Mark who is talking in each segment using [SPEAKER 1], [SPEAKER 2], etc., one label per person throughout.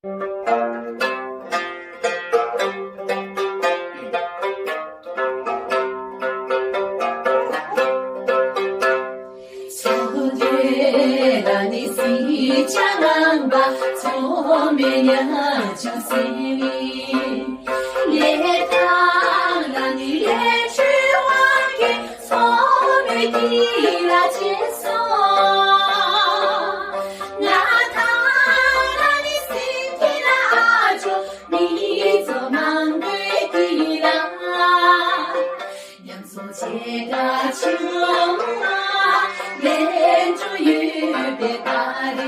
[SPEAKER 1] 你西江吧，从没娘就随你，列当让你列去我给，从没地拉接受，那他让你心底拉住，你做忙对地拉，两手接个球啊，连住预备打的。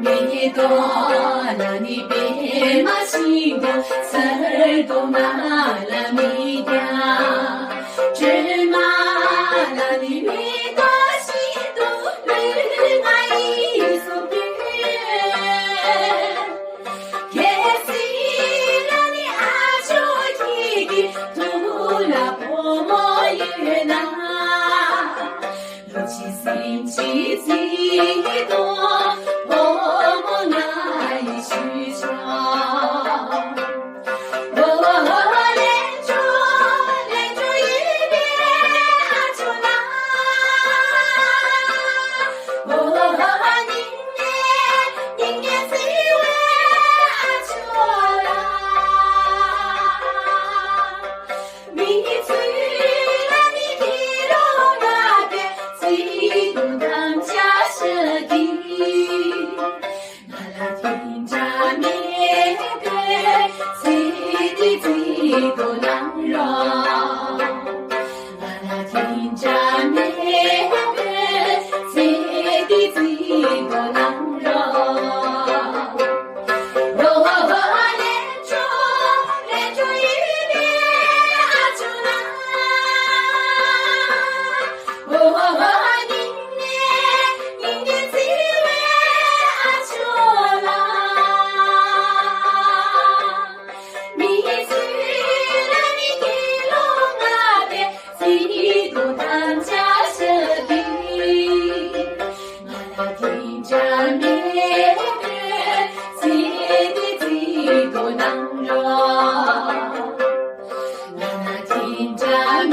[SPEAKER 1] 你多了，你别马心多，事儿多麻了你家，芝麻了你别多心多，人爱一手边，也是让你爱就提的，图了婆婆也难，如其心机最多。都难容，那听着面对，谁的嘴都难容。连住一边就难，宁愿最为就难。听着面对，谁的嘴都难容。听着面